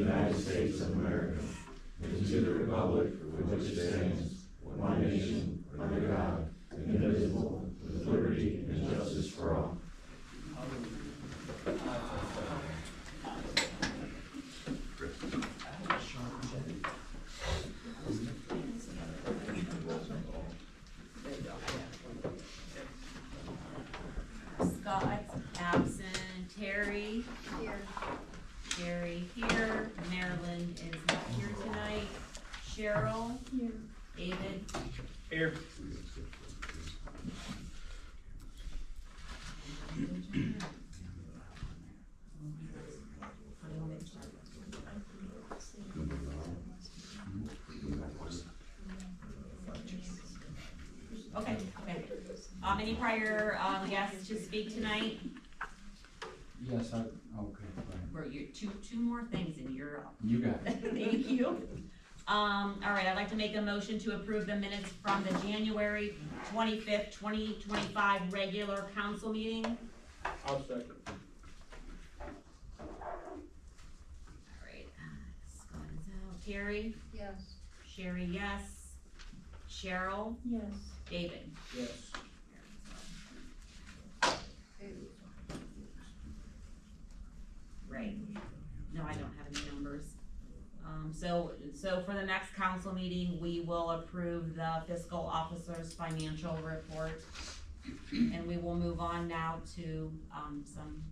United States of America, and to the republic for which it stands, one nation, under God, indivisible, with liberty and justice for all. Scott, absent. Terry? Here. Jerry here. Marilyn is not here tonight. Cheryl? Here. David? Here. Okay. Any prior guests to speak tonight? Yes, okay, fine. Bro, you two more things and you're up. You got it. Thank you. All right, I'd like to make a motion to approve the minutes from the January 25th, 2025 regular council meeting. I'll second. All right, Scott is out. Terry? Yes. Sherry, yes. Cheryl? Yes. David? Yes. Right. No, I don't have any numbers. So for the next council meeting, we will approve the fiscal officer's financial report. And we will move on now to, some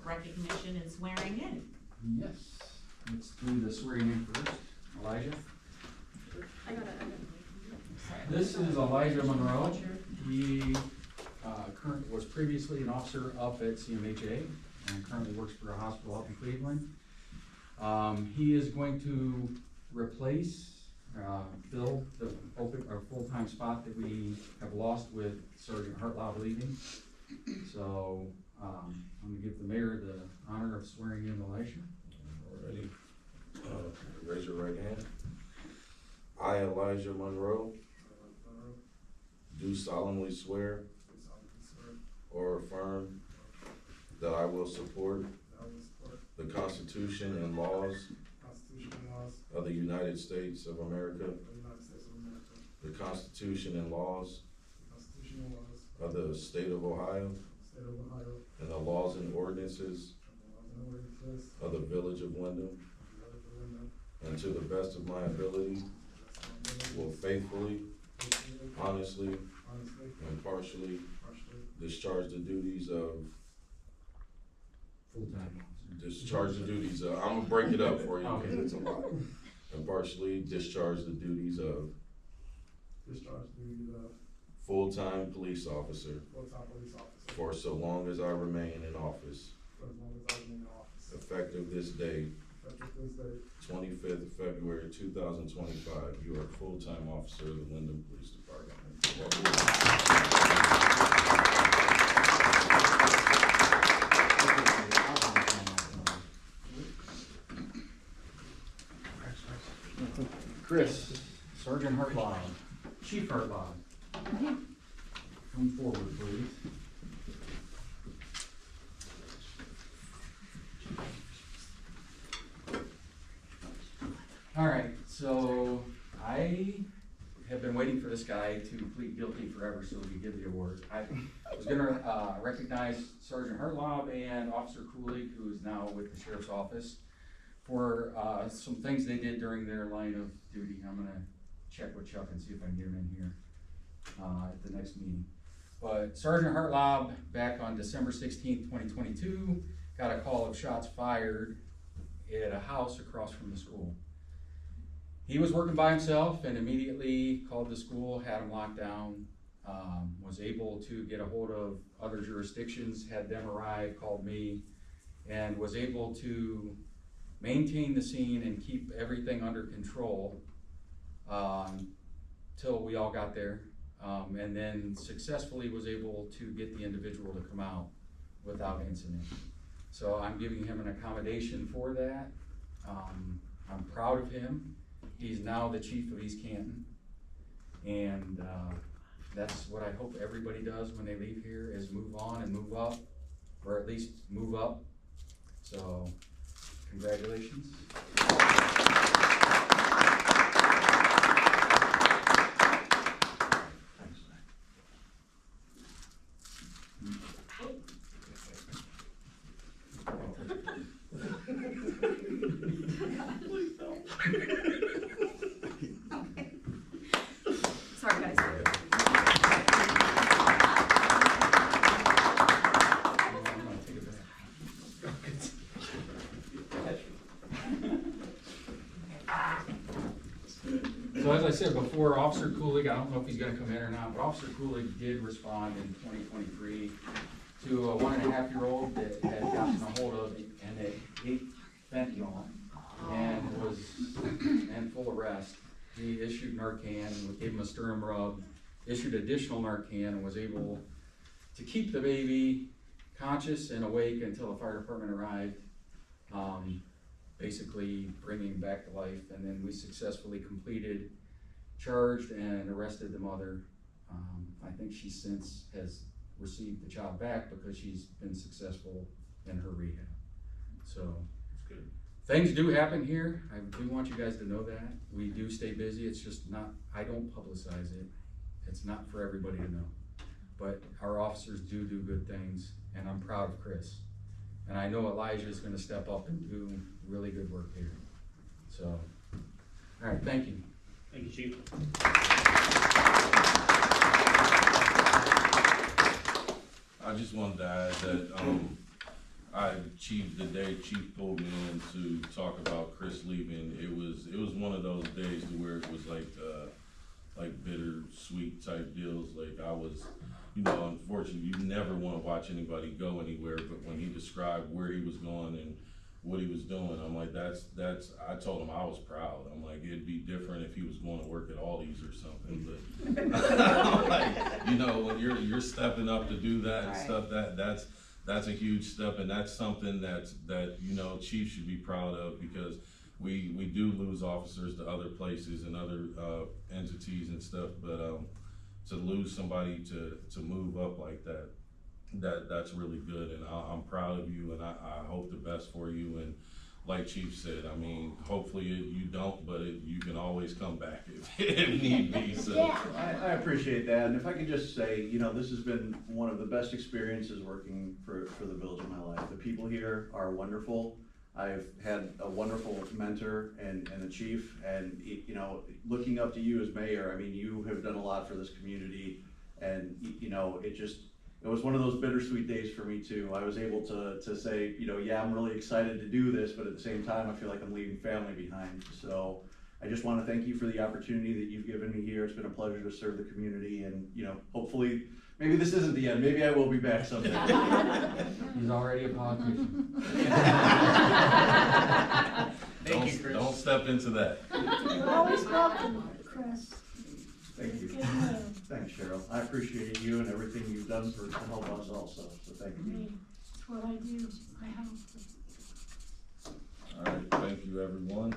recognition and swearing in. Yes, let's do the swearing in first. Elijah? I got it. This is Elijah Monroe. He was previously an officer up at CMHA and currently works for a hospital up in Cleveland. He is going to replace, fill the open or full-time spot that we have lost with Sergeant Hartlaub leaving. So I'm gonna give the mayor the honor of swearing in Elijah. Alrighty. Raise your right hand. I, Elijah Monroe, do solemnly swear or affirm that I will support the Constitution and laws of the United States of America, the Constitution and laws of the State of Ohio, and the laws and ordinances of the Village of Windham, and to the best of my ability, will faithfully, honestly, and impartially discharge the duties of Full-time I'm gonna break it up for you Okay. because it's a lot. Impartially discharge the duties of full-time police officer for so long as I remain in office, effective this day, 25th of February 2025. You are a full-time officer of the Windham Police Department. Chris, Sergeant Hartlaub, Chief Hartlaub. Come forward, please. All right, so I have been waiting for this guy to plead guilty forever so we could give the award. I was gonna recognize Sergeant Hartlaub and Officer Cooley, who is now with the Sheriff's Office, for some things they did during their line of duty. I'm gonna check with Chuck and see if I can get him in here at the next meeting. But Sergeant Hartlaub, back on December 16th, 2022, got a call of shots fired at a house across from the school. He was working by himself and immediately called the school, had them locked down, was able to get a hold of other jurisdictions, had them arrive, called me, and was able to maintain the scene and keep everything under control till we all got there, and then successfully was able to get the individual to come out without incident. So I'm giving him an accommodation for that. I'm proud of him. He's now the chief of East Canton, and that's what I hope everybody does when they leave here, is move on and move up, or at least move up. So Congratulations. Sorry, guys. So as I said before, Officer Coolig, I don't know if he's gonna come in or not, but Officer Coolig did respond in 2023 to a 1.5-year-old that had gotten a hold of and that ate fentanyl and was in full arrest. He issued Narcan and gave him a sternum rub, issued additional Narcan, and was able to keep the baby conscious and awake until the fire department arrived, basically bringing him back to life. And then we successfully completed, charged, and arrested the mother. I think she since has received the child back because she's been successful in her rehab. So things do happen here. I do want you guys to know that. We do stay busy. It's just not, I don't publicize it. It's not for everybody to know. But our officers do good things, and I'm proud of Chris. And I know Elijah is gonna step up and do really good work here. So, all right, thank you. Thank you, Chief. I just wanted to add that, the day Chief pulled me in to talk about Chris leaving, it was one of those days to where it was like bittersweet type deals. Like I was, unfortunately, you never want to watch anybody go anywhere, but when he described where he was going and what he was doing, I'm like, I told him I was proud. I'm like, it'd be different if he was going to work at Aldi's or something, but I'm like, when you're stepping up to do that and stuff, that's a huge step, and that's something that Chief should be proud of, because we do lose officers to other places and other entities and stuff, but to lose somebody to move up like that's really good, and I'm proud of you, and I hope the best for you. And like Chief said, I mean, hopefully you don't, but you can always come back if need be. So yeah. I appreciate that, and if I could just say, this has been one of the best experiences working for the village of my life. The people here are wonderful. I've had a wonderful mentor and a chief, and looking up to you as mayor, I mean, you have done a lot for this community, and it was one of those bittersweet days for me too. I was able to say, yeah, I'm really excited to do this, but at the same time, I feel like I'm leaving family behind. So I just want to thank you for the opportunity that you've given me here. It's been a pleasure to serve the community, and hopefully, maybe this isn't the end. Maybe I will be back someday. He's already a politician. Thank you, Chris. Don't step into that. You're always welcome, Chris. Thank you. Good man. Thanks, Cheryl. I appreciate you and everything you've done to help us also, so thank I you. mean, it's what I do. I help. All right, thank you, everyone.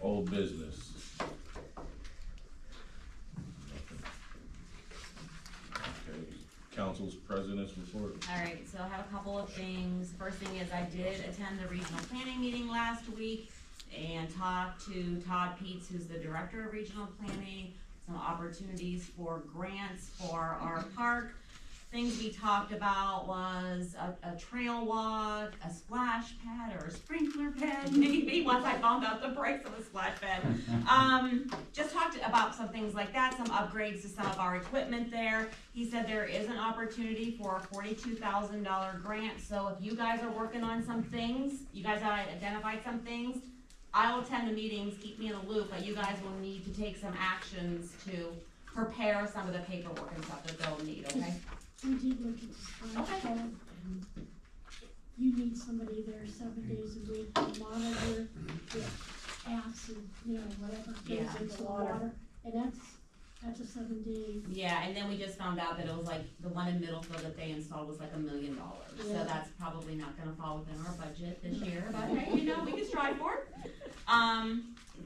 Old business. Okay, council's president's report. All right, so I have a couple of things. First thing is I did attend the regional planning meeting last week and talked to Todd Peets, who's the director of regional planning, some opportunities for grants for our park. Things we talked about was a trail walk, a splash pad, or a sprinkler pad, maybe, once I found out the price of a splash pad. Just talked about some things like that, some upgrades to some of our equipment there. He said there is an opportunity for a $42,000 grant, so if you guys are working on some things, you guys have identified some things, I'll attend the meetings, keep me in the loop, but you guys will need to take some actions to prepare some of the paperwork and stuff that they'll need, okay? We did look at the splash pad, and you need somebody there 7 days a week to monitor the acid, whatever Yeah. goes into the water. And that's a 7-day. Yeah, and then we just found out that it was like, the one in Middlefield that they installed was like $1 million. So Yeah. that's probably not gonna fall within our budget this year, but hey, we can strive for it.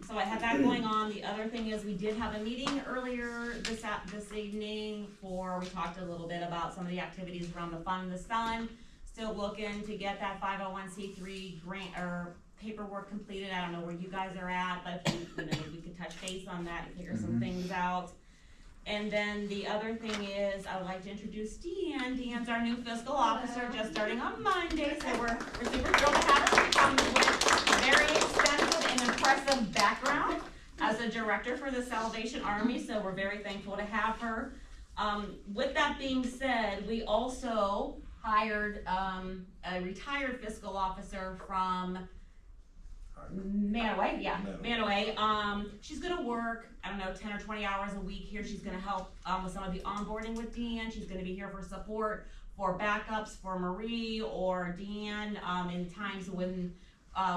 So I had that going on. The other thing is we did have a meeting earlier this evening we talked a little bit about some of the activities around the Fun in the Sun. still looking to get that 501c3 grant or paperwork completed. I don't know where you guys are at, but if we could touch base on that and figure some things out. And then the other thing is, I would like to introduce Deanne. Deanne's our new fiscal officer, just starting on Monday, so we're super thrilled to have her. She comes with a very extensive and impressive background as a director for the Salvation Army, so we're very thankful to have her. With that being said, we also hired a retired fiscal officer from Manaway, yeah, Manaway. She's gonna work, I don't know, 10 or 20 hours a week here. She's gonna help with some of the onboarding with Deanne. She's gonna be here for support, for backups for Marie or Deanne in times when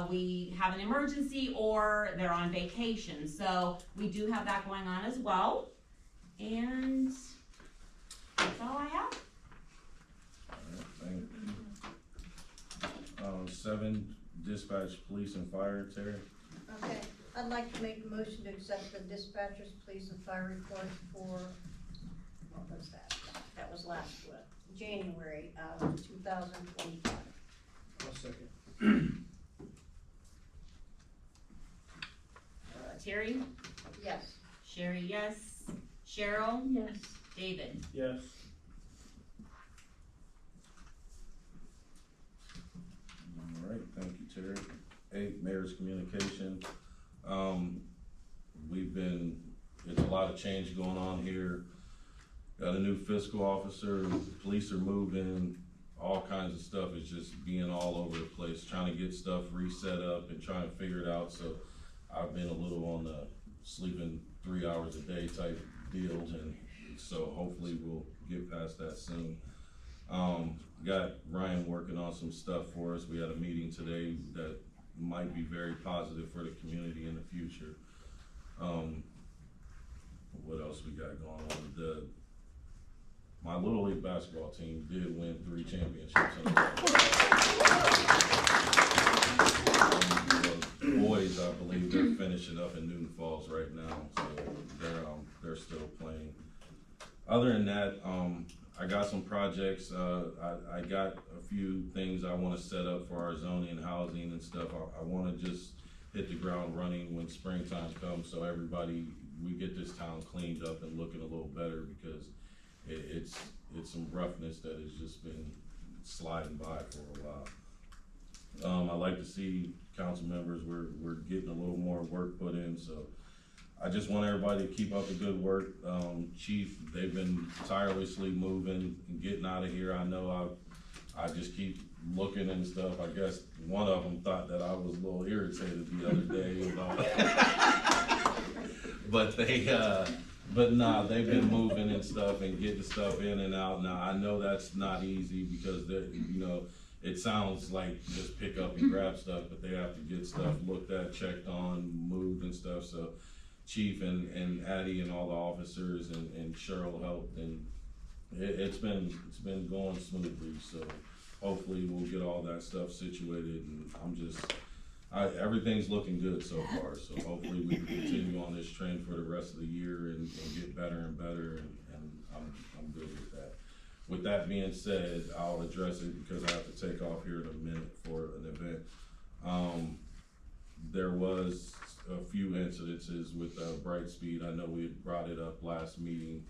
we have an emergency or they're on vacation. So we do have that going on as well. And that's all I have. Alright, thank you. 7, dispatch, police and fire, Terry. Okay, I'd like to make a motion to accept the dispatchers, police and fire report for, what was that? That was last week, January of 2025. I'll second. Terry, Yes. Sherry, yes. Cheryl, Yes. David. Yes. Alright, thank you, Terry. 8, mayor's communication. It's a lot of change going on here. Got a new fiscal officer, police are moving, all kinds of stuff is just being all over the place, trying to get stuff reset up and trying to figure it out, so I've been a little on the sleeping 3 hours a day type deals, and so hopefully we'll get past that soon. Got Ryan working on some stuff for us. We had a meeting today that might be very positive for the community in the future. What else we got going on? My Little League basketball team did win 3 championships. The boys, I believe, they're finishing up in Newton Falls right now, so they're still playing. Other than that, I got some projects. I got a few things I want to set up for our zoning and housing and stuff. I want to just hit the ground running when springtime comes, so we get this town cleaned up and looking a little better, because it's some roughness that has just been sliding by for a while. I like to see council members, we're getting a little more work put in, so I just want everybody to keep up the good work. Chief, they've been tirelessly moving and getting out of here. I know I just keep looking and stuff. I guess one of them thought that I was a little irritated the other day but nah, they've been moving and stuff and getting stuff in and out. Now, I know that's not easy, because it sounds like just pick up and grab stuff, but they have to get stuff looked at, checked on, moved and stuff. So Chief and Addie and all the officers and Cheryl helped, and it's been going smoothly. So hopefully we'll get all that stuff situated, and everything's looking good so far. So hopefully we can continue on this trend for the rest of the year and get better and better, and I'm good with that. With that being said, I'll address it because I have to take off here in a minute for an event. There was a few incidences with Brightspeed. I know we had brought it up last meeting,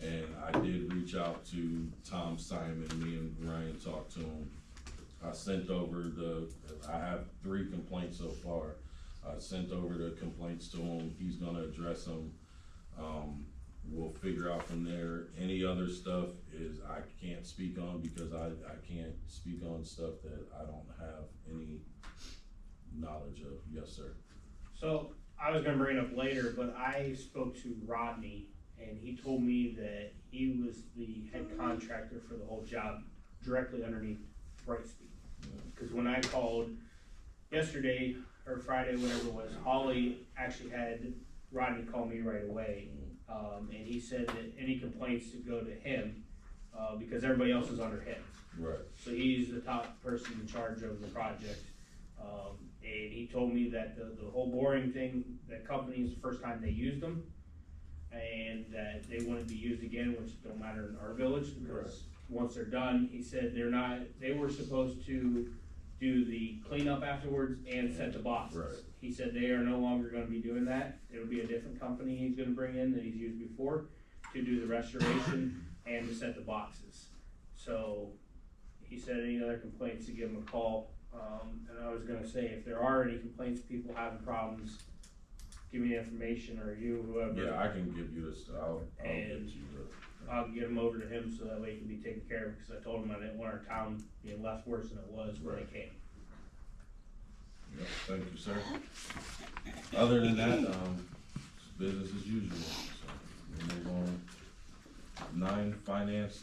and I did reach out to Tom Simon. Me and Ryan talked to him. I sent over I have 3 complaints so far. I sent over the complaints to him. He's gonna address them. We'll figure out from there. Any other stuff I can't speak on, because I can't speak on stuff that I don't have any knowledge of. Yes, sir. So I was gonna bring it up later, but I spoke to Rodney, and he told me that he was the head contractor for the whole job directly underneath Brightspeed. Because when I called yesterday or Friday, whatever it was, Holly actually had Rodney call me right away, and he said that any complaints to go to him, because everybody else is under him. Right. So he's the top person in charge of the project. And he told me that the whole boring thing, that company is the first time they used them, and that they wouldn't be used again, which don't matter in our village, because once they're done, he said they were supposed to do the cleanup afterwards and set the boxes. Right. He said they are no longer gonna be doing that. It'll be a different company he's gonna bring in that he's used before to do the restoration and to set the boxes. So, he said any other complaints to give him a call. And I was gonna say, if there are any complaints, people having problems, give me the information, or you, whoever. Yeah, I can give you this, I'll get And- you I'll get them over to him so that way it can be taken care of, because I told him I didn't want our town being left worse than it was when it came. yeah, thank you, sir. Other than that, it's business as usual, so we'll move on. 9, finance,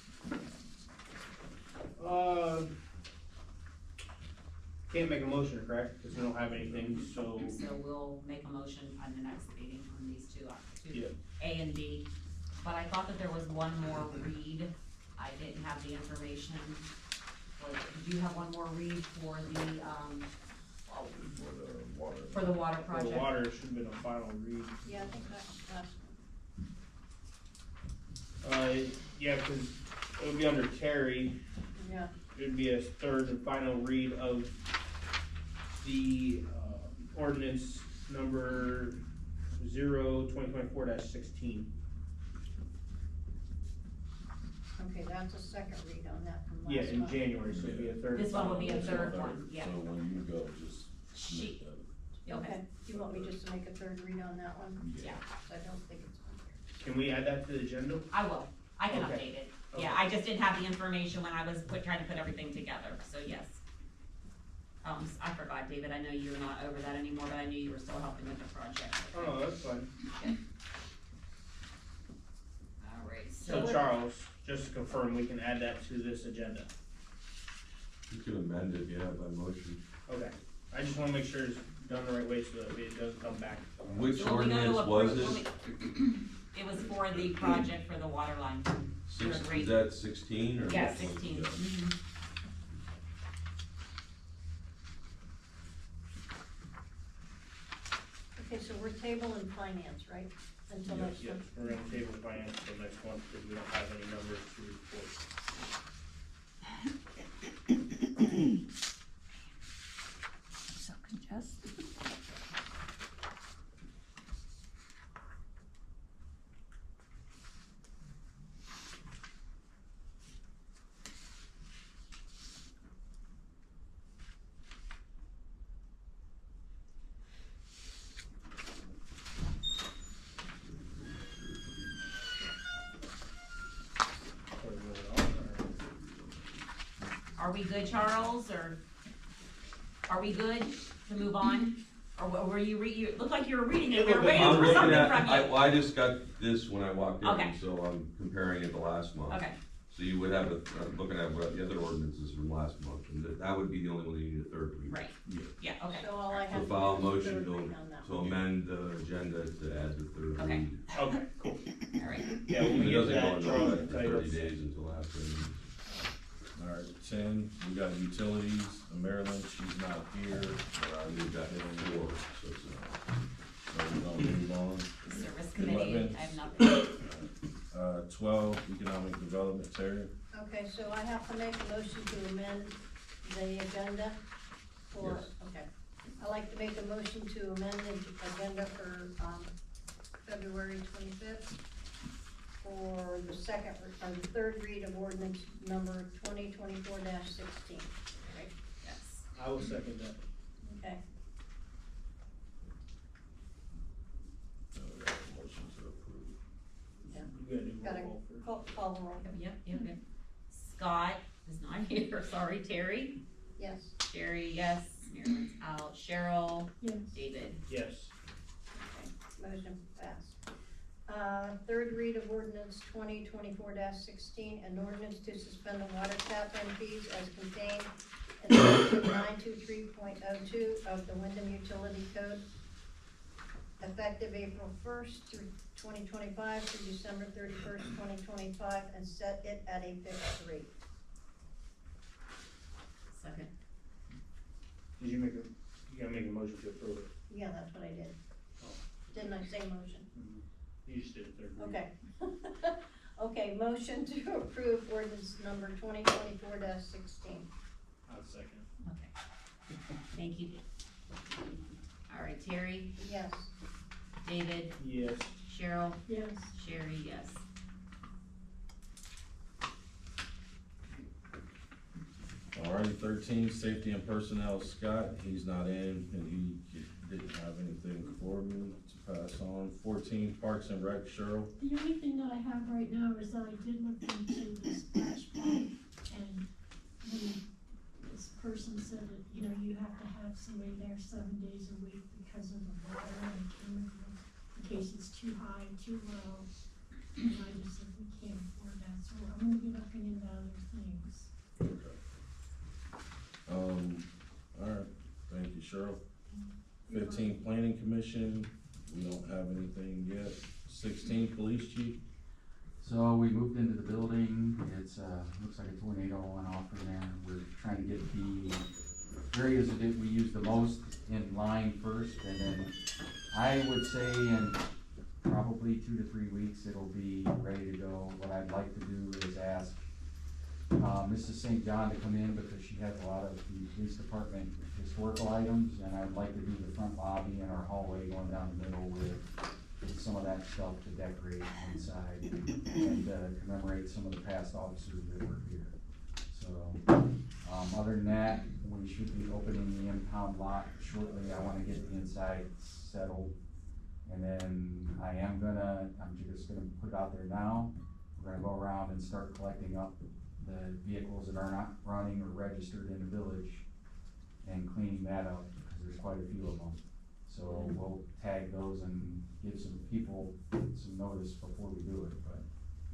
Can't make a motion, correct, because we don't have anything, so. So we'll make a motion on the next meeting on these two, Yeah. A and B. But I thought that there was one more read. I didn't have the information. Did you have one more read for the, for the water. for the water The project? water should have been a final read. Yeah, I think that was last one. Yeah, because it would be under Terry, Yeah, it would be a third and final read of the, ordinance number 2024-16. okay, that's a second read on that from Yeah, last in month. January, so it'd be a third. This one will be a and final. third one, yeah. So when you go, just She- submit that. Okay, do you want me just to make a third read on that one? Yeah, I don't think it's on here. Can we add that to the agenda? I will. I can Okay. update it. Yeah, I just didn't have the information when I was trying to put everything together, so yes. I forgot, David, I know you're not over that anymore, but I knew you were still helping with the project. Oh, no, that's fine. Alright, So so, Charles, just to confirm, we can add that to this agenda. You can amend it, yeah, by motion. Okay, I just wanna make sure it's done the right way so that it doesn't come back. Which so when we go to ordinance was approve- it? it was for the project for the water line. Is that 16 or? Yeah, 16. Yeah. Mhm. Okay, so we're tabling finance, right, until Yes, next Yes, month? we're gonna table finance till next month, because we don't have any numbers to report. So congested. So we move it on, or- Are we good, Charles, or are we good to move on? Or were you it looked like you were reading it, we were waiting I'm for looking something at, from you. I just got this when I walked Okay. in, so I'm comparing it to last month. Okay, So you would have looking at what the other ordinances from last month, and that would be the only one you need a third read. right, Yeah. yeah, okay, So all I So have to file do is a motion third to, read on that to one. amend the agenda to add the third Okay. read. Okay, cool. alright. Yeah, when And we it get doesn't go that, into Charles effect can for tell you 30 what's. days until after. Alright, 10, we got utilities, Maryland, she's not here, We've got Yeah. 4, so it's, so we're gonna move on. Service committee, 11. I have nothing. 12, economic development, Terry. Okay, so I have to make a motion to amend the agenda for, Yes. okay. I'd like to make a motion to amend the agenda for, February 25th for the the third read of ordinance number 2024-16. Okay, Yes. I will second that. okay. We got a motion to approve. You gotta do roll Gotta call first. call the roll. Yep. Scott is not here, sorry, Terry. Yes. Jerry, yes, Marilyn's out, Cheryl, Yes. David. Yes. Okay, motion passed. Third read of ordinance 2024-16, an ordinance to suspend the water tap and fees as contained in section 923.02 of the Windham Utility Code, effective April 1st through 2025 through December 31st, 2025, and set it at a fixed rate. Second. Did you gotta make a motion to approve it. Yeah, that's what I did. Oh. Didn't I say motion? You just did a third read. Okay. Okay, motion to approve ordinance number 2024-16. I'll second. Okay. Thank you. All right, Terry, Yes. David, Yes. Cheryl, Yes. Sherry, yes. Alrighty, 13, safety and personnel, Scott, he's not in, and he didn't have anything for me to pass on. 14, parks and rec, Cheryl. The only thing that I have right now is that I did look into the splash pad, and this person said that, you know, you have to have somebody there 7 days a week because of the water and chemicals, in case it's too high, too low. And I just said, we can't afford that, so I'm gonna be looking into other things. Okay. Alright, thank you, Cheryl. 15, planning commission, we don't have anything yet. 16, police chief. So we moved into the building, it's, looks like a tornado went off in there, we're trying to get the areas that we use the most in line first, and then I would say in probably 2 to 3 weeks, it'll be ready to go. What I'd like to do is ask, Mrs. St. John to come in, because she has a lot of the police department historical items, and I'd like to do the front lobby and our hallway going down the middle with some of that stuff to decorate inside and commemorate some of the past officers that were here. So, other than that, we should be opening the impound lot shortly. I wanna get the inside settled. And then I'm just gonna put it out there now. We're gonna go around and start collecting up the vehicles that are not running or registered in the village and cleaning that up, because there's quite a few of them. So we'll tag those and give some people some notice before we do it, but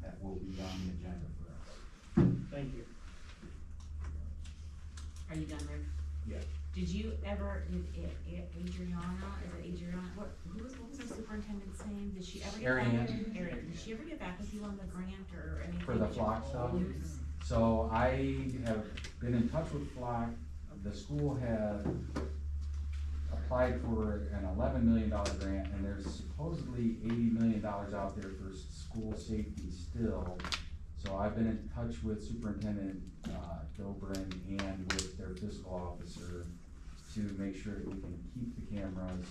that will be on the agenda for us. Thank you. Are you done, Rick? Yeah. Did you ever, Adriana, what was our superintendent's name? Did she ever get back? Ariane. Ariane, did she ever get back with you on the grant or anything? For the flock stuff? So I have been in touch with Flock. The school had applied for an $11 million grant, and there's supposedly $80 million out there for school safety still. So I've been in touch with Superintendent Dobrin and with their fiscal officer to make sure that we can keep the cameras.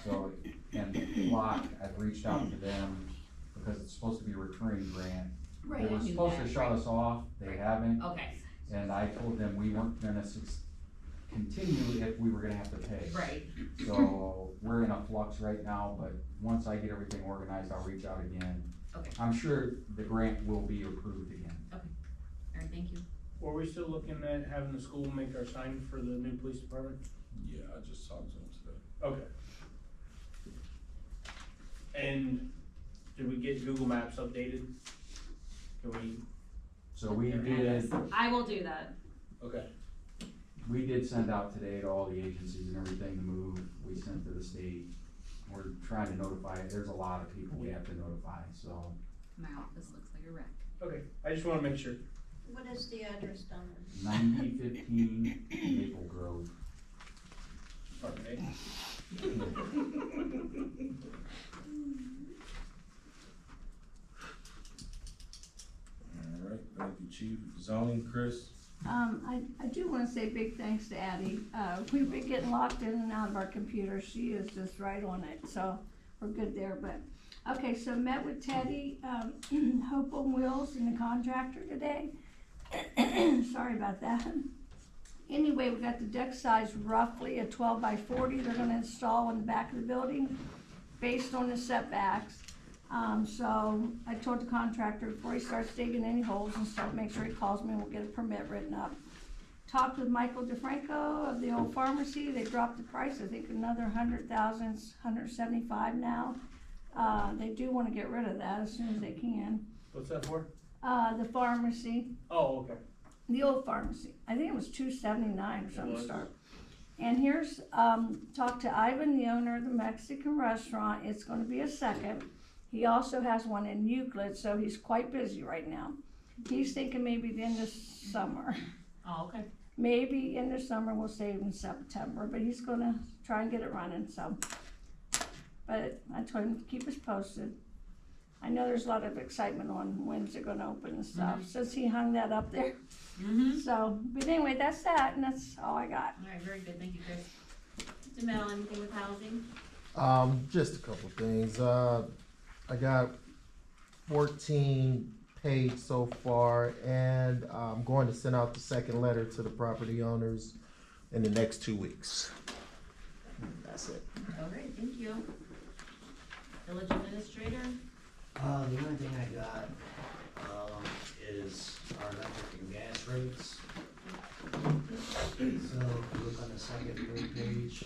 So, and Flock, I've reached out to them because it's supposed to be a recurring grant. Right, They I were knew supposed that, to shut right. us off, they haven't, Okay, and I told them we weren't gonna continue if we were gonna have to pay. right, So, we're in a flux right now, but once I get everything organized, I'll reach out again. okay, I'm sure the grant will be approved again. alright, thank you. Were we still looking at having the school make our sign for the new police department? Yeah, I just talked to him today. Okay. And did we get Google Maps updated? Can we, So we I will do that. okay, did send out today to all the agencies and everything to move, we sent to the state. We're trying to notify, there's a lot of people we have to notify, so. My office looks like a wreck. okay, I just wanna make sure. What is the address down there? 9015 Maple Grove. Pardon me. Alright, thank you, chief. Zoning, Chris. I do wanna say big thanks to Addie. We've been getting locked in and out of our computer. She is just right on it, so we're good there, but. Okay, so met with Teddy, Hope on Wheels and the contractor today. Sorry about that. Anyway, we got the deck size roughly at 12 by 40. They're gonna install in the back of the building based on the setbacks. So I told the contractor before he starts digging any holes and stuff, make sure he calls me and we'll get a permit written up. Talked with Michael DeFranco of the old pharmacy. They dropped the price, I think another 100,000, 175 now. They do wanna get rid of that as soon as they can. What's that for? The pharmacy, Oh, okay. the old pharmacy, I think it was 279 or something was. start. And here's, talked to Ivan, the owner of the Mexican restaurant. It's gonna be a second. He also has one in Euclid, so he's quite busy right now. He's thinking maybe the end of summer. Oh, okay. Maybe in the summer, we'll save in September, but he's gonna try and get it running, so. But I told him to keep us posted. I know there's a lot of excitement on when's it gonna open and stuff, since he hung that up there. Mm-hmm. So, but anyway, that's that, and that's all I got. All right, very good, thank you, Chris. Mr. Mel, anything with housing? Just a couple things. I got 14 paid so far, and I'm going to send out the second letter to the property owners in the next 2 weeks. That's it. All right, thank you. Village administrator? The only thing I got, is our electric and gas rates. So, if you look on the second third page,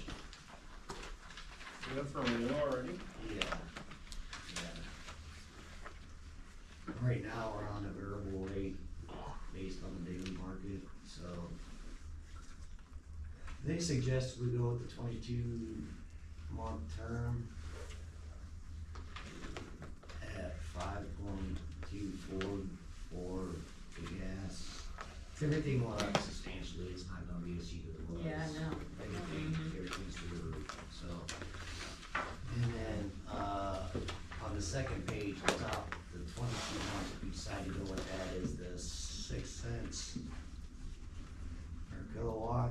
You up for renewal already? yeah. Right now, we're on a variable rate based on the daily market, so. They suggest we go with the 22-month term at 5.24 for the gas. If everything went up substantially, it's not gonna be as cheap as it was. Yeah, I know. Everything's through the roof, so. And then, on the second page, the top, the 22 months, we decided to go with that is the 6 cents per kilowatt.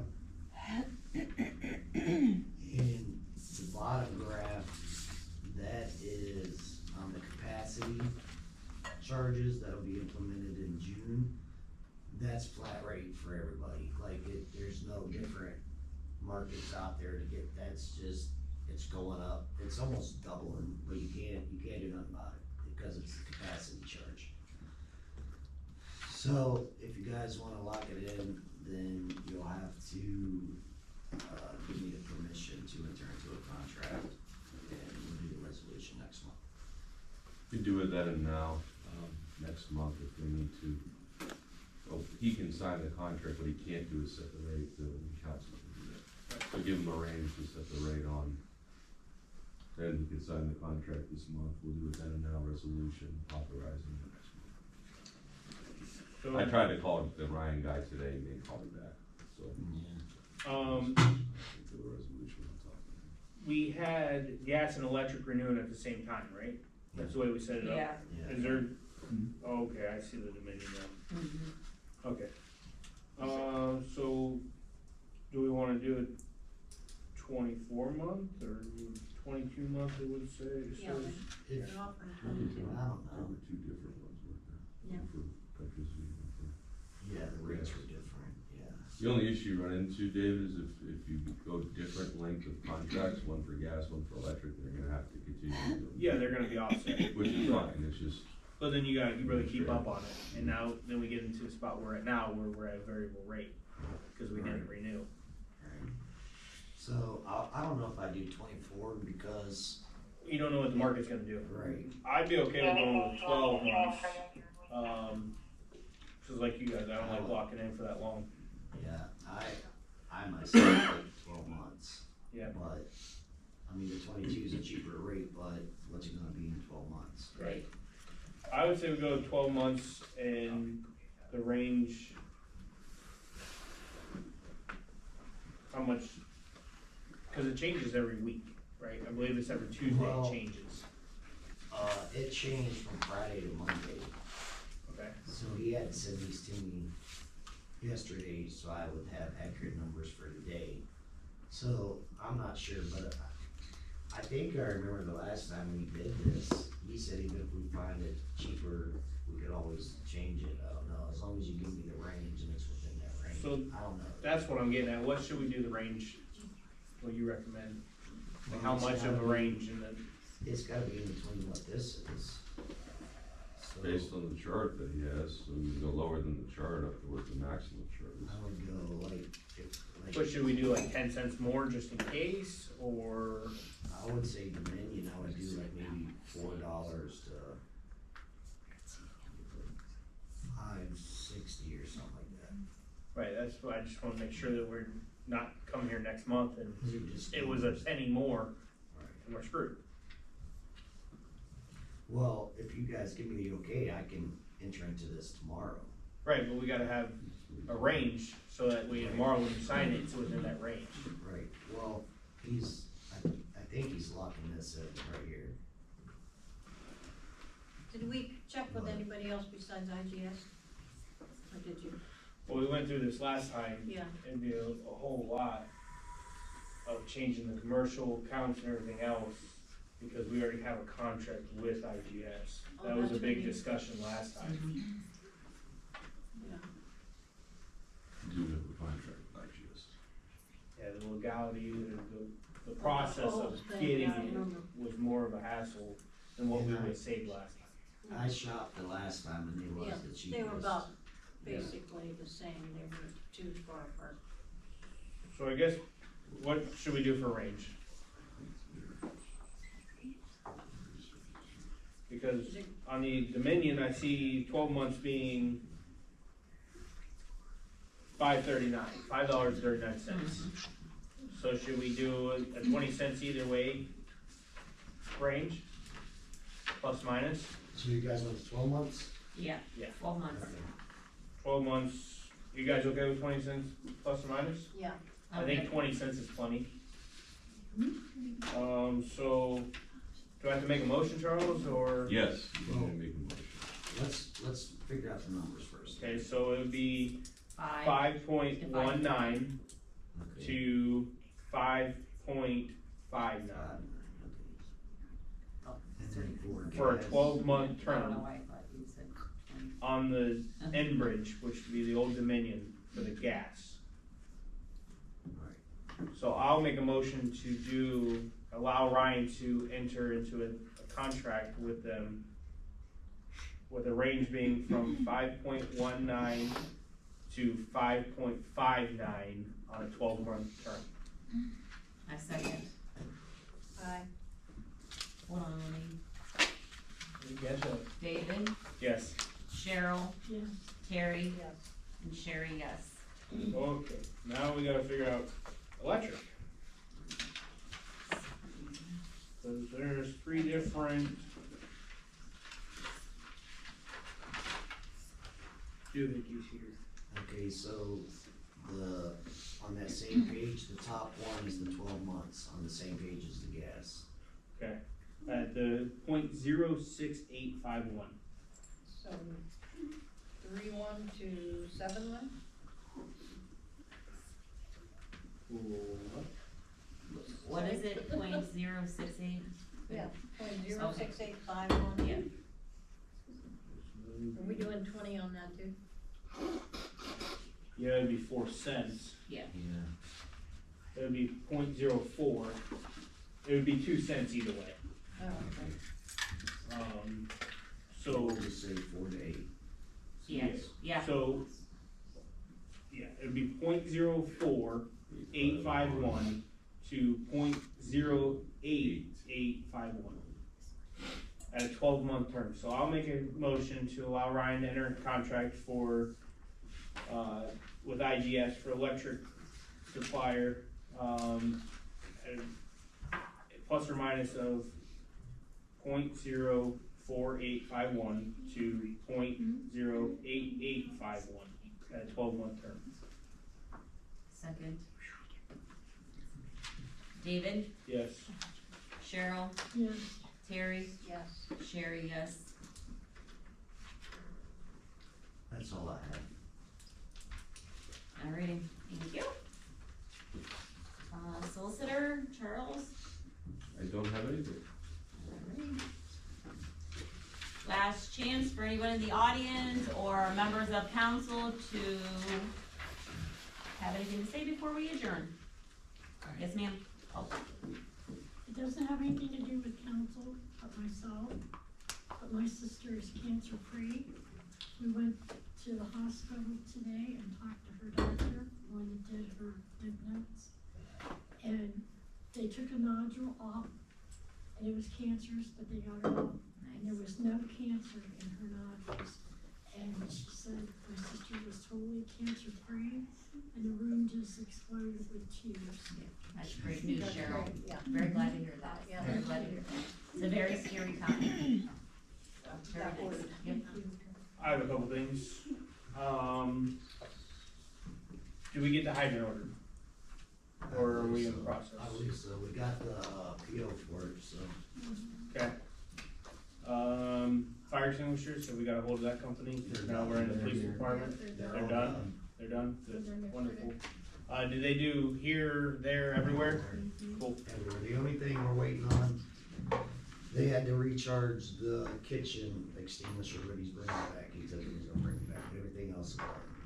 In the bottom graph, that is on the capacity charges that'll be implemented in June. That's flat rate for everybody, like there's no different markets out there to get, that's just, it's going up. It's almost doubling, but you can't do nothing about it because it's the capacity charge. So if you guys wanna lock it in, then you'll have to, give me the permission to enter into a contract, and we'll do the resolution next month. You do it then and now, next month if we need to. Oh, he can sign the contract, what he can't do is set the rate, the council can do that. So give him a range to set the rate on. Then he can sign the contract this month, we'll do a then and now resolution authorizing it next month. So, I tried to call the Ryan guy today, and he didn't call me back, so. The resolution on top of it. we had gas and electric renewing at the same time, right? That's the way we set it up? Yeah. Yeah. Is there, oh, okay, I see the Dominion now. Mm-hmm. Okay. So, do we wanna do it 24-month or 22-month, it would say? It Yeah. says- If, I don't know, Two different ones, weren't there? Yeah. For countries we went for. yeah, the rates were different, yeah. The only issue you run into, David, is if you go different length of contracts, one for gas, one for electric, they're gonna have to continue to do it. Yeah, they're gonna be offset, Which is fine, it's just, but then you really keep up on it, and now, then we get into the spot we're at now, where we're at a variable rate, cause we didn't renew. Right. So, I don't know if I do 24 because, You don't know what the market's gonna do. right, I'd be okay with going with 12 months, cause like you guys, I don't like locking in for that long. yeah, I myself like 12 months. Yeah. But, I mean, the 22 is a cheaper rate, but what's it gonna be in 12 months? Right. I would say we go 12 months and the range. How much? Cause it changes every week, right? I believe it's every Tuesday Well- it changes. It changed from Friday to Monday, Okay. so he had sent these to me yesterday, so I would have accurate numbers for today. So, I'm not sure, but I think I remember the last time we did this, he said even if we find it cheaper, we could always change it, I don't know, as long as you give me the range and it's within that range, So, I don't know. That's what I'm getting at. What should we do the range? What do you recommend? Like how much of a range and then? It's gotta be in between what this is. So, based on the chart that he has, so you can go lower than the chart up to what the maximum chart is. I would go like, What should we do, like 10 cents more just in case, or? I would say Dominion, I would do like maybe $4 to $5.60 or something like that. Right, that's why I just wanna make sure that we're not coming here next month and You just- it was a penny more Right. and we're screwed. Well, if you guys give me the okay, I can enter into this tomorrow. Right, but we gotta have a range so that way tomorrow when you sign it, it's within that range. Right, well, I think he's locking this in right here. Did we check with anybody else besides IGS? Or did you? Well, we went through this last time, Yeah. and be a whole lot of changing the commercial counts and everything else, because we already have a contract with IGS. Oh, That was a that's big what you- discussion last time. Yeah. Do have a contract with IGS. Yeah, the legality, the process Oh, of thing, getting yeah, I it remember. was more of a hassle than what we would save last time. I shopped the last time and it was Yeah, the cheapest. they were about basically the same, they were too far apart. So I guess, what should we do for range? Because on the Dominion, I see 12 months being $5.39. So should we do a 20 cents either way range, plus minus? So you guys want the 12 months? Yeah, Yeah. 12 months. 12 months, you guys okay with 20 cents plus or minus? Yeah. I think 20 cents is plenty. So, do I have to make a motion, Charles, or? Yes, you need to make a motion. Let's figure out the numbers first. Okay, so it would be 5. 5.19 Okay. to 5.59 And then for a gas. 12-month I don't know term why I thought you said 20. on the Enbridge, which would be the old Dominion for the gas. So I'll make a motion to allow Ryan to enter into a contract with them with a range being from 5.19 to 5.59 on a 12-month term. I second. Aye. Hold on, let me, Yes. David, Yes. Cheryl, Yeah. Terry, Yes. and Sherry, yes. Okay, now we gotta figure out electric. So there's 3 different. Do think he's here. Okay, so on that same page, the top one is the 12 months, on the same page as the gas. Okay, at the 0.06851. So, 3-1 to 7-1? What is it, .068? Yeah, 0.06851. Yeah. Are we doing 20 on that too? Yeah, it'd be 4 cents. Yeah. Yeah. It would be 0.04. It would be 2 cents either way. Oh, okay. So, We'll just say 4 to 8. Yes, yeah. So, yeah, it would be 0.04851 to 0.08851 at a 12-month term. So I'll make a motion to allow Ryan to enter a contract for, with IGS for electric supplier, at plus or minus of 0.04851 to 0.08851 at a 12-month term. Second. David, Yes. Cheryl, Yes. Terry, Yes. Sherry, yes. That's all I have. Alrighty, thank you. Solicitor, Charles? I don't have anything. Alright. Last chance for anyone in the audience or members of council to have anything to say before we adjourn. Yes, ma'am. Oh, It doesn't have anything to do with council, but myself, but my sister is cancer-free. We went to the hospital today and talked to her doctor, the one that did her lymph nodes. And they took a nodule off, and it was cancerous, but they got it off. And there was no cancer in her nodules. And she said my sister was totally cancer-free, and the room just exploded with tears. that's great news, That's Cheryl. great, yeah. Very glad to hear that. Yeah. Very glad to hear that. It's a very scary time. Very That nice. word. Yep. I have a couple things. Do we get the hydrant ordered? Or are we in the process? I believe so. We got the PO for it, so. Okay. fire extinguishers, so we got a hold of that company, now we're in the police department. They're They're all done? They're done? Good, They're done. wonderful. Do they do here, there, everywhere? Cool. everywhere. The only thing we're waiting on, they had to recharge the kitchen extinguisher, but he's bringing it back. He said he was gonna bring it back. Everything else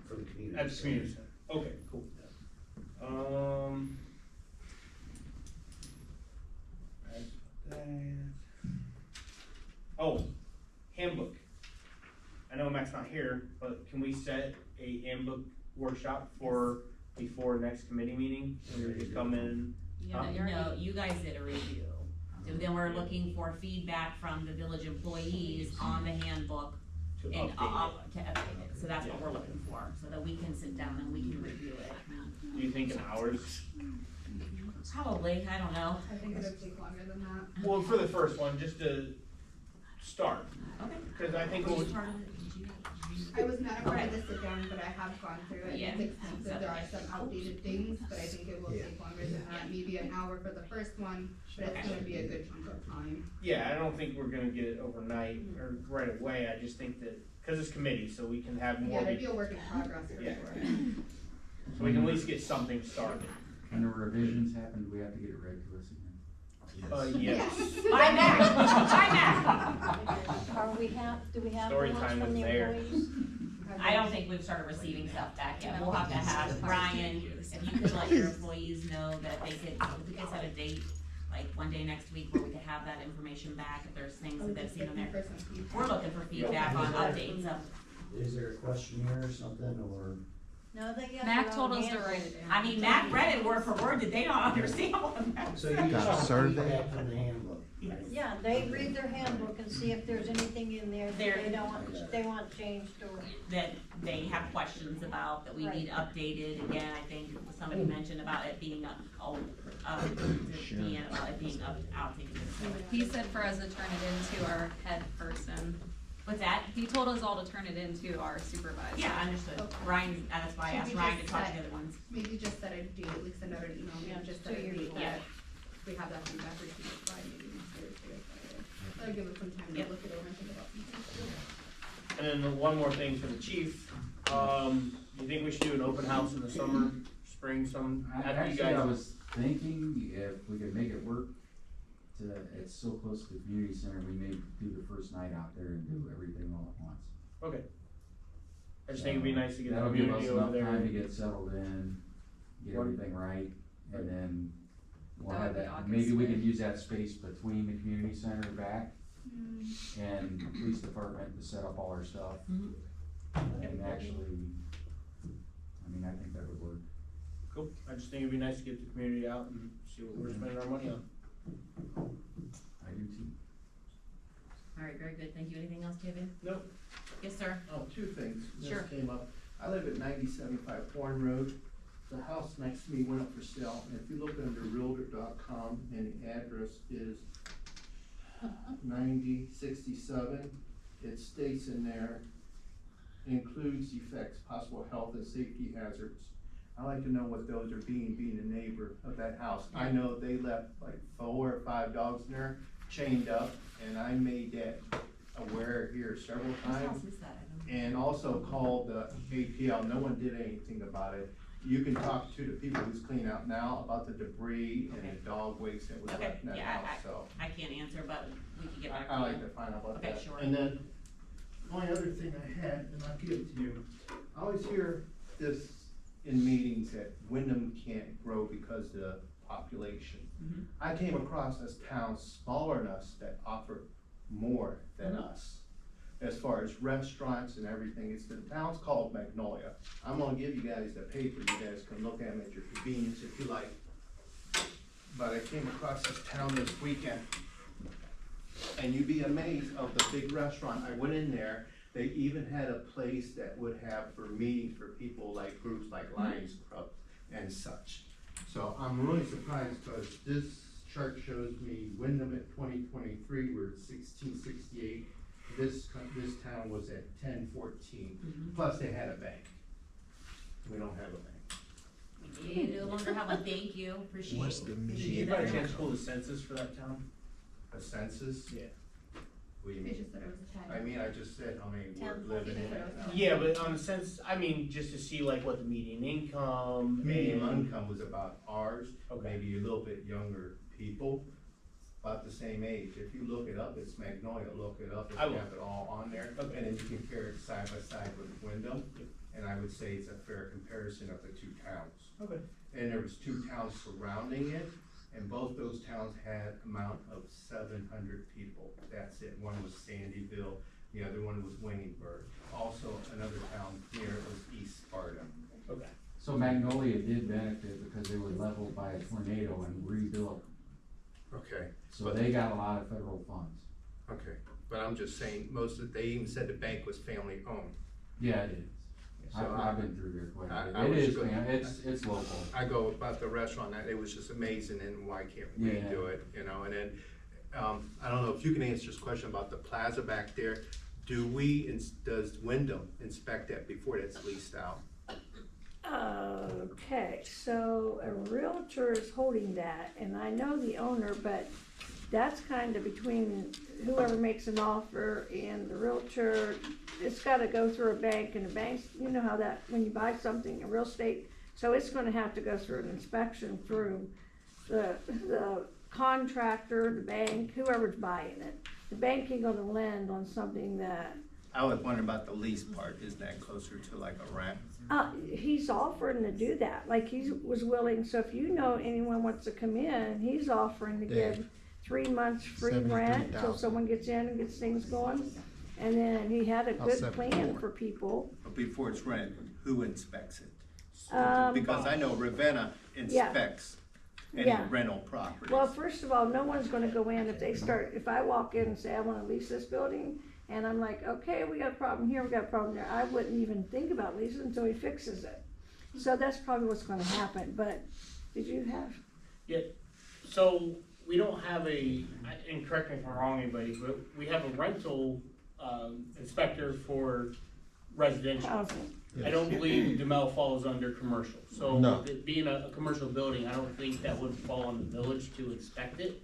for the community. At the community center, okay, cool. That's that. Oh, handbook. I know Matt's not here, but can we set a handbook workshop for, before next committee meeting? And we just come in, No, you guys did a review. So then we're looking for feedback from the village employees on the handbook to and update to update it. So that's what we're looking for, so that we can sit down and we can review it. it. Do you think an hour's? Probably, I don't know. I think it would take longer than that. Well, for the first one, just to start, Okay. cause I think Which we'll, part of it did you? I was not a part of the sit down, but I have gone through it. Yeah. It's extensive. There are some outdated things, but I think it will take longer than that. Maybe an hour for the first one, but it's gonna be a good chunk of time. yeah, I don't think we're gonna get it overnight or right away, I just think that, cause it's committee, so we can have Yeah, more, it'd be a work in progress for Yeah. sure. so we can at least get something started. When the revisions happen, we have to get it read to us again. Yes. Bye, Matt. Bye, Matt. Do we have Story the ones time from is the there. employees? I don't think we've started receiving stuff back yet. We'll have to have Brian, if you could let your employees know that they could, if we could set a date, like one day next week where we could have that information back, if there's things that they've seen in there. For some feedback. We're looking for feedback on updates of, Is there a questionnaire or something, or? No, they got Mac their told own us to handbook. write it down. I mean, Matt read it word for word, did they not understand what Matt So you Got a just want survey? feedback from the handbook? Yeah, they read their handbook and see if there's anything in there that There- they want changed or. that they have questions about, that we need updated? Again, I think somebody mentioned about it being about it being outdated. He said for us to turn it into our head person. What's that? He told us all to turn it into our supervisor. Yeah, understood. Okay. Ryan, that's why I Should asked we Ryan to just talk to set- the other ones. Maybe just set a date, like send out an email, Yeah, maybe just to set a your date email. that we have that feedback received by maybe next Thursday or Friday. That'll give us some time to Yep. look it over and think about some things. And then one more thing for the chief, you think we should do an open house in the summer, spring, after you Actually, I guys? was thinking if we could make it work to, it's so close to the community center, we may do the first night out there and do everything all at once. Okay. I just think it'd be nice to get the That'll give us community over enough there. time to get settled in, get One- everything right, and then we'll That have would be that, August, maybe we right? can use that space between the community center back and the police department to set up all our stuff. Mhm. And actually, I mean, I think that would work. Cool, I just think it'd be nice to get the community out and see what we're spending our money on. I do too. All right, very good. Thank you. Anything else, Kevin? Nope. Yes, sir. Oh, two things Sure. just came up. I live at 9075 Horn Road. The house next to me went up for sale, and if you look under realtor.com, and the address is 9067, it states in there, includes effects, possible health and safety hazards. I like to know what those are being a neighbor of that house. I know they left like 4 or 5 dogs in there, chained up, and I made that aware here several Whose times. house is that? I don't know. And also called the APL, no one did anything about it. You can talk to the people who's cleaning out now about the debris and Okay. the dog waste that was Okay, left in that yeah, house, so. I can't answer, but we can get back I to like you. to find out about Okay, that. sure. And then, the only other thing I had, and I'll give it to you, I always hear this in meetings that Windham can't grow because of the population. Mhm. I came across this town smaller than us that offer more than Mhm. us. As far as restaurants and everything, it's, the town's called Magnolia. I'm gonna give you guys the paper, you guys can look at them at your convenience if you like. But I came across this town this weekend, and you'd be amazed of the big restaurant. I went in there, they even had a place that would have for meetings for people like groups like Lions Club and such. So I'm really surprised, because this chart shows me Windham at 2023, we're at 1668. This town was at 1014, Mhm. plus they had a bank. We don't have a bank. We no longer have a thank you. Appreciate What's the Did appreciate you that by very chance much. pull the census for that town? A census? Yeah. What do you It's mean? just that it was a I tag. mean, I just said how many were 10, living in 14. it. Yeah, but on a sense, I mean, just to see like what the median income. Medium and- income was about ours, Okay. maybe a little bit younger people, about the same age. If you look it up, it's Magnolia, look it up, I we will. have it all on there. Okay. And then you compare it side by side with Windham, and I would say it's a fair comparison of the two towns. Okay. And there was two towns surrounding it, and both those towns had amount of 700 people. That's it. One was Sandyville, the other one was Winningsburg. Also, another town near it was East Sparta. Okay. So Magnolia did benefit because they were leveled by a tornado and rebuilt, Okay. so they got a lot of federal funds. Okay, but I'm just saying, they even said the bank was family owned. Yeah, it is. So I've been through there quite a I bit. It was is, go- man, it's local. I go about the restaurant, that it was just amazing, and why can't we Yeah. do it, you know, and then, I don't know if you can answer this question about the plaza back there. Does Wyndham inspect that before that's leased out? Okay, so a realtor is holding that, and I know the owner, but that's kind of between whoever makes an offer and the realtor. It's gotta go through a bank, and the banks, you know how that, when you buy something in real estate, so it's gonna have to go through an inspection through the contractor, the bank, whoever's buying it. The bank ain't gonna lend on something that, I was wondering about the lease part, is that closer to like a rent? he's offering to do that, like he was willing, so if you know anyone wants to come in, he's offering to give 3 months free rent till 73,000. someone gets in and gets things going. And then he had a About good 74. plan for people. But before it's rent, who inspects it? Um, Because I know Ravenna inspects any Yeah. rental properties. Well, first of all, no one's gonna go in if I walk in and say, I wanna lease this building, and I'm like, okay, we got a problem here, we got a problem there, I wouldn't even think about leasing until he fixes it. So that's probably what's gonna happen, but did you have? So we don't have and correct me if I'm wrong, anybody, but we have a rental inspector for residential. Housing? I don't believe DeMel falls under commercial. So No. with it being a commercial building, I don't think that would fall on the village to inspect it.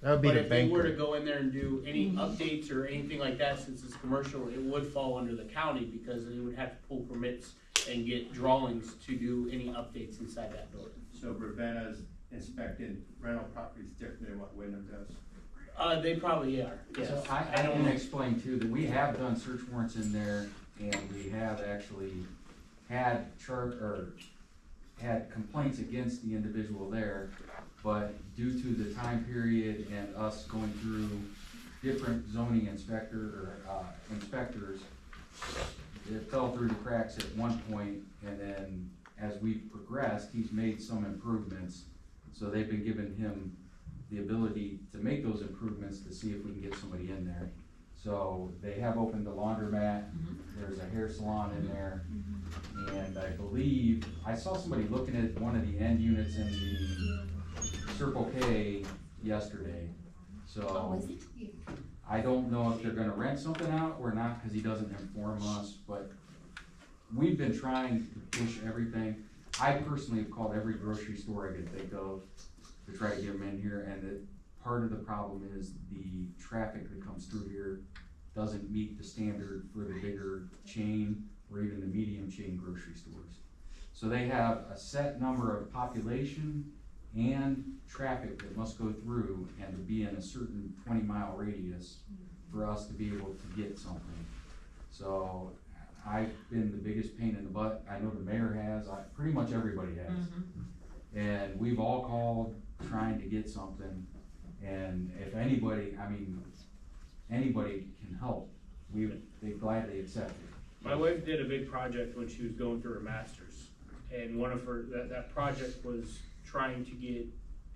That would be But the if they were to banker. go in there and do any updates or anything like that, since it's commercial, it would fall under the county because they would have to pull permits and get drawings to do any updates inside that building. So Ravenna's inspecting rental properties different than what Wyndham does? They probably are, yes. So I don't can know. explain too, that we have done search warrants in there, and we have actually had had complaints against the individual there, but due to the time period and us going through different zoning inspectors, it fell through the cracks at one point, and then as we've progressed, he's made some improvements. So they've been giving him the ability to make those improvements to see if we can get somebody in there. So they have opened the laundromat, there's a hair salon in there, and I believe, I saw somebody looking at one of the end units in the Circle K yesterday. So I don't know if they're gonna rent something out or not, cause he doesn't inform us, but we've been trying to push everything. I personally have called every grocery store I could think of to try to get them in here, and that part of the problem is the traffic that comes through here doesn't meet the standard for the bigger chain or even the medium chain grocery stores. So they have a set number of population and traffic that must go through and to be in a certain 20-mile radius for us to be able to get something. So I've been the biggest pain in the butt. I know the mayor has, pretty much everybody has. And we've all called trying to get something, and if anybody, I mean, anybody can help, they gladly accept it. My wife did a big project when she was going through her master's, and one of her, that project was trying to get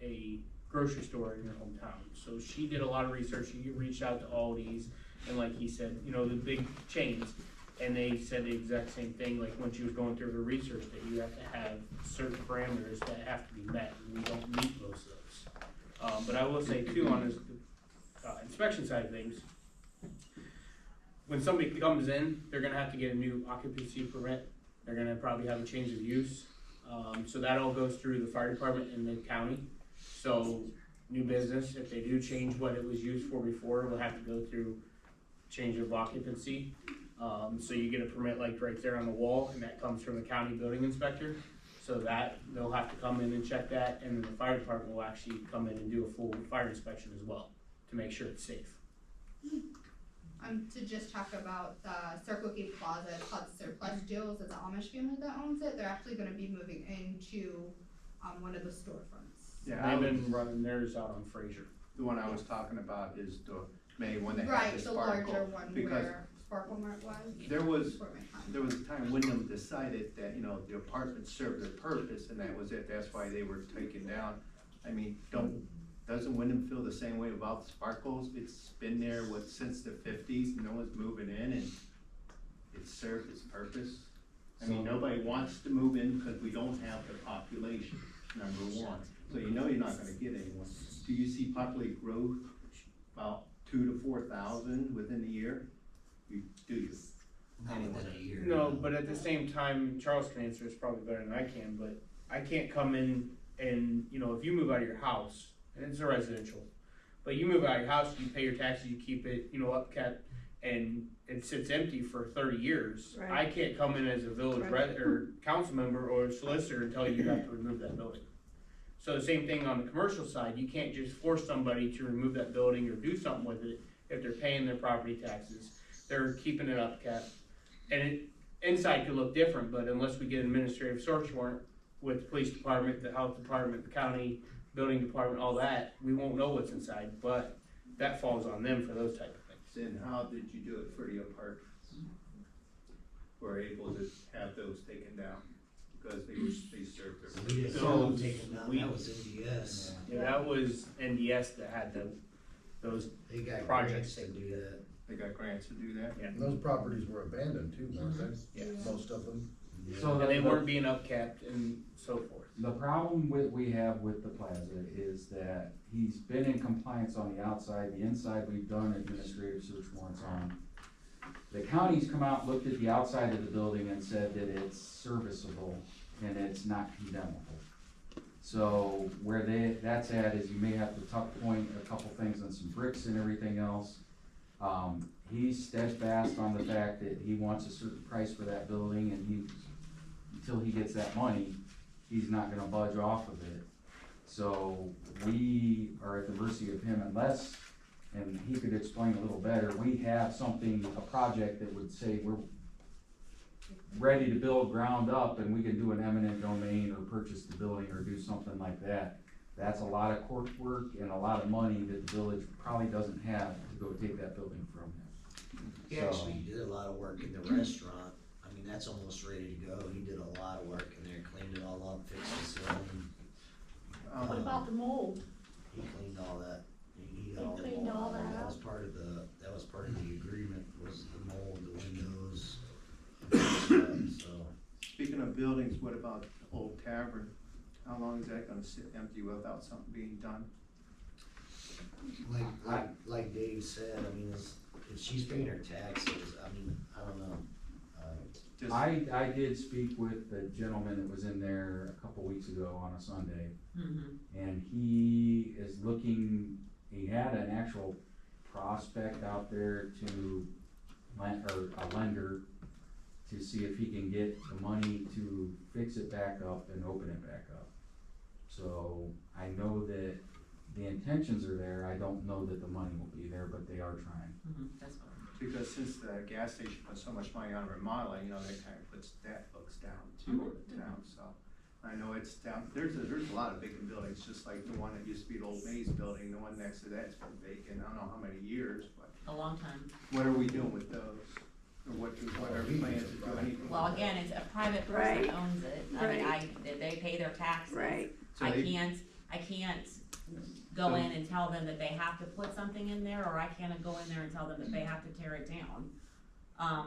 a grocery store in her hometown. So she did a lot of research, she reached out to Aldi's, and like he said, you know, the big chains, and they said the exact same thing, like when she was going through her research, that you have to have certain parameters that have to be met, and we don't meet most of those. But I will say too, on this inspection side of things, when somebody comes in, they're gonna have to get a new occupancy permit, they're gonna probably have a change of use. So that all goes through the fire department and the county. So new business. If they do change what it was used for before, we'll have to go through change of occupancy. So you get a permit like right there on the wall, and that comes from the county building inspector. So that, they'll have to come in and check that, and then the fire department will actually come in and do a full fire inspection as well, to make sure it's safe. To just talk about the Circle K Plaza, it's called Surplus Deals, it's an Amish family that owns it, they're actually gonna be moving into, one of the storefronts. Yeah, They've been running theirs out on Fraser. the one I was talking about is the main one that had Right, the the larger sparkle. one Because where Sparkle Mart was. there was, Before my time. there was a time Wyndham decided that, you know, the apartments served their purpose and that was it, that's why they were taken down. I mean, doesn't Wyndham feel the same way about the Sparkles? It's been there, since the 50s, no one's moving in and it served its purpose. I mean, nobody wants to move in because we don't have the population, number one. So you know you're not gonna get anyone. Do you see population growth about 2,000 to 4,000 within a year? Do you? Not within a year. No, but at the same time, Charles can answer this probably better than I can, but I can't come in and, you know, if you move out of your house, and it's a residential, but you move out of your house, you pay your taxes, you keep it, you know, upkept, and it sits empty for 30 years. Right. I can't come in as a village or council member or a solicitor and tell you you have to remove that building. So the same thing on the commercial side, you can't just force somebody to remove that building or do something with it if they're paying their property taxes, they're keeping it upkept. And it, inside could look different, but unless we get an administrative search warrant with the police department, the health department, the county, building department, all that, we won't know what's inside, but that falls on them for those type of things. Then how did you do it for the apartments? Were able to have those taken down because they served their. We didn't So, have them taken down, that was NDS. Yeah, that was NDS that had those They got projects. grants to do that. They got grants to do that? Yeah. And those properties were abandoned too, weren't they? Yeah. Most of them. So And they weren't being upkept and so forth. The problem we have with the plaza is that he's been in compliance on the outside, the inside we've done administrative search warrants on. The county's come out, looked at the outside of the building and said that it's serviceable and it's not condemnable. So where that's at is you may have to tuck point a couple things on some bricks and everything else. He's steadfast on the fact that he wants a certain price for that building and until he gets that money, he's not gonna budge off of it. So we are at the mercy of him unless, and he could explain a little better, we have something, a project that would say we're ready to build ground up and we can do an eminent domain or purchase the building or do something like that. That's a lot of court work and a lot of money that the village probably doesn't have to go take that building from him. He So- actually did a lot of work in the restaurant. I mean, that's almost ready to go. He did a lot of work in there, cleaned it all up, fixed the ceiling. What about the mold? He cleaned all that. He got all the cleaned mold all out. that That out? was part of the agreement, was the mold, the windows. So, Speaking of buildings, what about the old tavern? How long is that gonna sit empty without something being done? like Dave said, I mean, if she's paying her taxes, I mean, I don't know. Just- I did speak with the gentleman that was in there a couple weeks ago on a Sunday, and he is looking, he had an actual prospect out there to or a lender to see if he can get the money to fix it back up and open it back up. So I know that the intentions are there, I don't know that the money will be there, but they are trying. That's fine. Because since the gas station put so much money on remodeling, you know, that kind of puts that looks down too over the town, so. I know it's down, there's a lot of vacant buildings, just like the one that used to be the old Maze building, the one next to that's been vacant, I don't know how many years, but. A long time. What are we doing with those? Or what are we planning to do anything? Well, with again, those? it's a private person Right. that owns it. I mean, they pay their taxes. Right. So I they- can't go in and tell them that they have to put something in there, or I can't go in there and tell them that they have to tear it down. I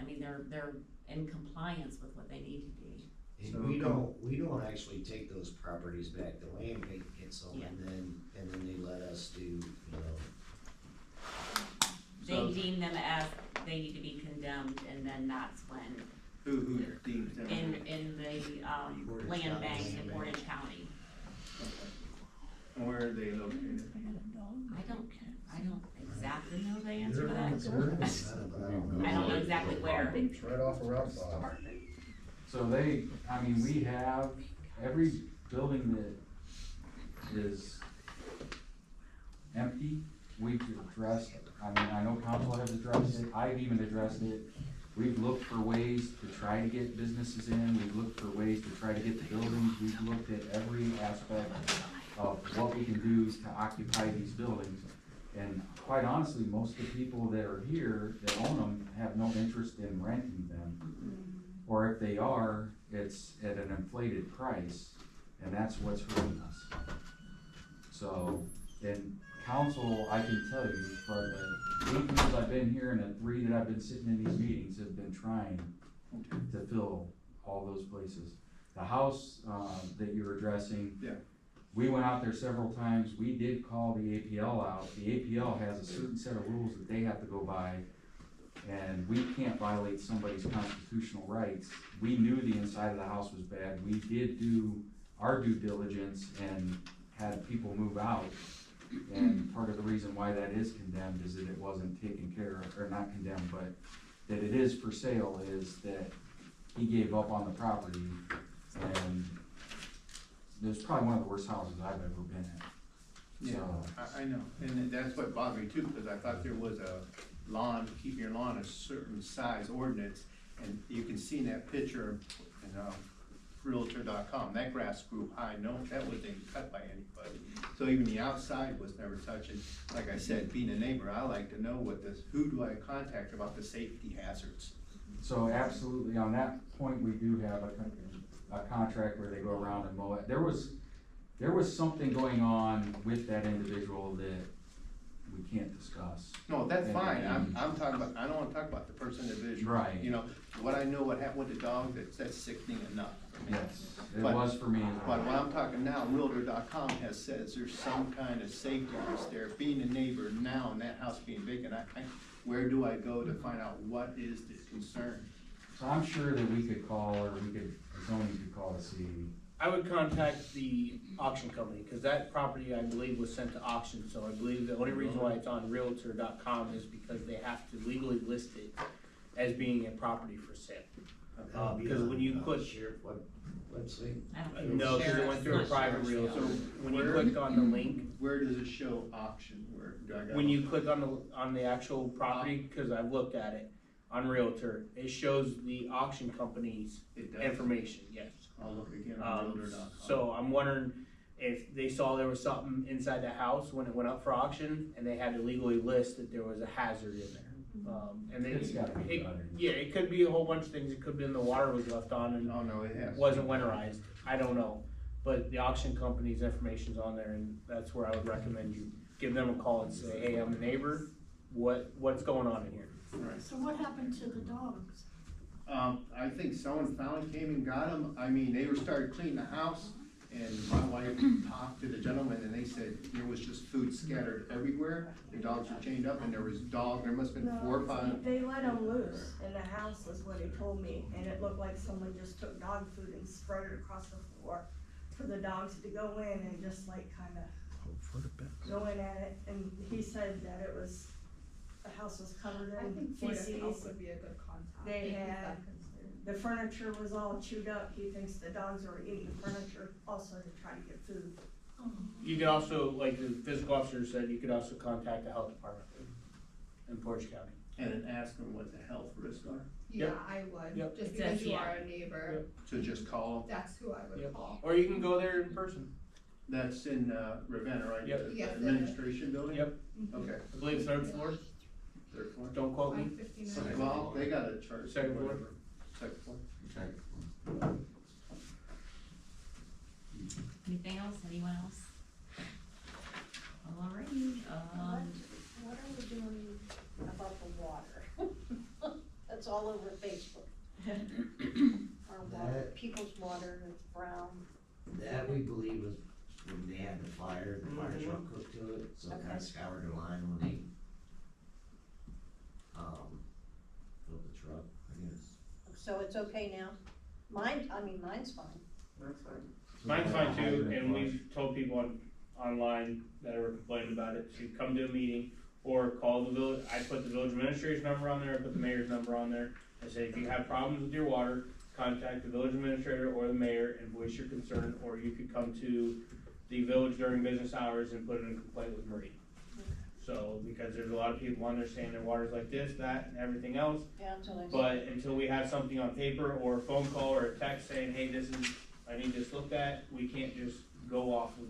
mean, they're in compliance with what they need to be. And we don't actually take those properties back, the land bank gets them, Yeah. and then they let us do, you know. They deem them as, they need to be condemned, and then that's when, Who deems them? in the, land bank in Portage County. Where are they located? I don't exactly know the answer to that. I I don't know exactly where. It's right off of Route 5. So we have every building that is empty, we've addressed. I know council has addressed it, I've even addressed it. We've looked for ways to try to get businesses in, we've looked for ways to try to get the buildings, we've looked at every aspect of what we can do to occupy these buildings. And quite honestly, most of the people that are here that own them have no interest in renting them. Or if they are, it's at an inflated price, and that's what's hurting us. So, in council, I can tell you, for the 8 years I've been here and the 3 that I've been sitting in these meetings, have been trying to fill all those places. The house, that you're addressing. Yeah. We went out there several times, we did call the APL out, the APL has a certain set of rules that they have to go by, and we can't violate somebody's constitutional rights. We knew the inside of the house was bad, we did do our due diligence and had people move out, and part of the reason why that is condemned is that it wasn't taken care of, or not condemned, but that it is for sale, is that he gave up on the property, and it's probably one of the worst houses I've ever been at. Yeah, So, I know, and that's what bothered me too, because I thought there was a lawn, keep your lawn a certain size ordinance, and you can see in that picture in, Realtor.com, that grass grew high, no, that wasn't cut by anybody. So even the outside was never touched, and like I said, being a neighbor, I like to know who do I contact about the safety hazards? So absolutely, on that point, we do have a contract where they go around and mow it. There was something going on with that individual that we can't discuss. No, that's And- fine, I'm talking about, I don't wanna talk about the person individual. Right. You know, what I know what happened with the dog, that's sickening enough for me. Yes, it But- was for me as But well. what I'm talking now, Realtor.com says there's some kind of safety risk there, being a neighbor now and that house being vacant, where do I go to find out what is the concern? So I'm sure that we could call, or zoning could call to see. I would contact the auction company, cause that property, I believe, was sent to auction, so I believe the only reason why it's on Realtor.com is because they have to legally list it as being a property for sale. Because when you click, Sheriff website. I don't think no, cause it sheriff's went through a not private sheriff's real, so deal. when you Where- click on the link, Where does it show auction, where do I go? when you click on the actual property, cause I've looked at it on Realtor, it shows the auction company's It does. information, yes. I'll look again on Realtor.com. So I'm wondering if they saw there was something inside the house when it went up for auction, and they had to legally list that there was a hazard in there. And they, It's gotta be better. yeah, it could be a whole bunch of things, it could be the water was left on and Oh, no, it has. wasn't winterized, I don't know. But the auction company's information's on there, and that's where I would recommend you give them a call and say, hey, I'm a neighbor, what's going on in here? Right. So what happened to the dogs? I think someone finally came and got them, I mean, they were started cleaning the house, and my wife talked to the gentleman, and they said there was just food scattered everywhere. The dogs were chained up, and there must have been 4 or 5. They let them loose in the house is what he told me, and it looked like someone just took dog food and spread it across the floor for the dogs to go in and just like kinda go in at it, and he said that it was, the house was covered I in think Board of Health feces. would be a good contact. They if he's had- that concerned. The furniture was all chewed up, he thinks the dogs were eating the furniture also to try to get food. You could also, like the physical officer said, you could also contact the health department in Portage County. And then ask them what the health risks are, Yeah, Yep. I would, Yep. just It because says, you yeah. are a neighbor, so just call them. that's who I would Yep. call. Or you can go there in person, That's in, Ravenna, right? Yep. The Yes, it is. administration building? Yep. Okay, I believe 3rd floor, 3rd floor. don't quote me. 559. Well, they got a chart. Second floor. whatever. Second floor. Anything else, anyone else? Alrighty, What are we doing about the water? That's all over Facebook. Our water, That- people's water is brown. That we believe was when they had the fire truck hooked to it, so it Okay. kinda scoured the line when they, filled the truck, I guess. So it's okay now? Mine's fine. Mine's fine too, and we've told people online that were complaining about it to come to a meeting or call the village. I put the village administrator's number on there, I put the mayor's number on there. I say, if you have problems with your water, contact the village administrator or the mayor and voice your concern, or you could come to the village during business hours and put in a complaint with Marie. So, because there's a lot of people on there saying their water's like this, that, and everything else. Yeah, until they. But until we have something on paper or a phone call or a text saying, hey, I need this looked at, we can't just go off of.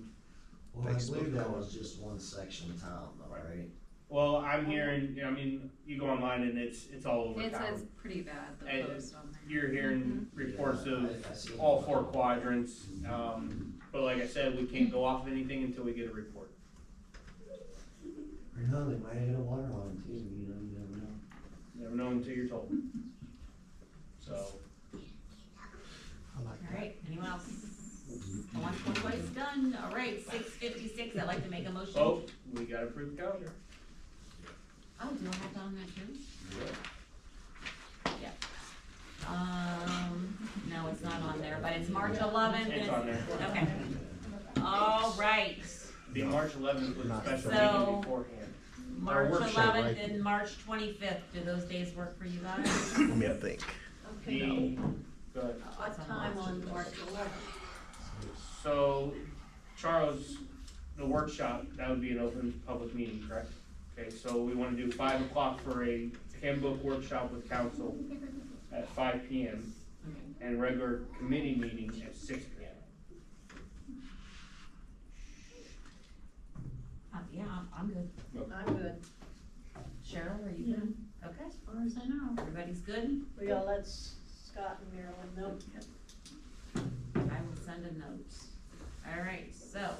Well, I believe that was just one section of town though, right? Well, I'm hearing, I mean, you go online and it's all over It's town. pretty bad, the And post on there. you're hearing reports Yeah, of I see all it. 4 quadrants, but like I said, we can't go off of anything until we get a report. Or no, they might have hit a water line too, you never know. Never know until you're told. So, Alright, anyone else? I want one place done, alright, 6:56, I'd like to make a motion. oh, we gotta approve the calendar. Oh, do I have that on there too? Yeah. No, it's not on there, but it's March 11th. It's on there. Okay. Alright, The March 11th was a special So- meeting beforehand. March workshop, 11th right? and March 25th, do those days work for you guys? Let me think. Okay, Go ahead. what time on March 11th? So, Charles, the workshop, that would be an open public meeting, correct? Okay, so we wanna do 5 o'clock for a handbook workshop with council at 5 PM and regular committee meeting at 6 PM. Yeah, I'm good. I'm good. Cheryl, are you good? Okay, As far as I know. everybody's good? We all let Scott and Marilyn know. I will send a note. Alright, so,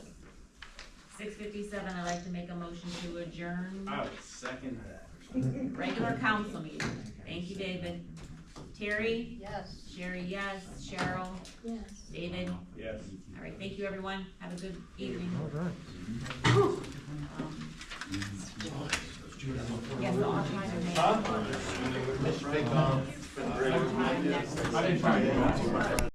6:57, I'd like to make a motion to adjourn I would second that. regular council meeting. Thank you, David. Terry? Yes. Sherry, yes. Cheryl? Yes. David? Yes. Alright, thank you, everyone. Have a good evening. Alright. Yes, so I'll try to make. Huh? Mr. Big Dog. I didn't try to.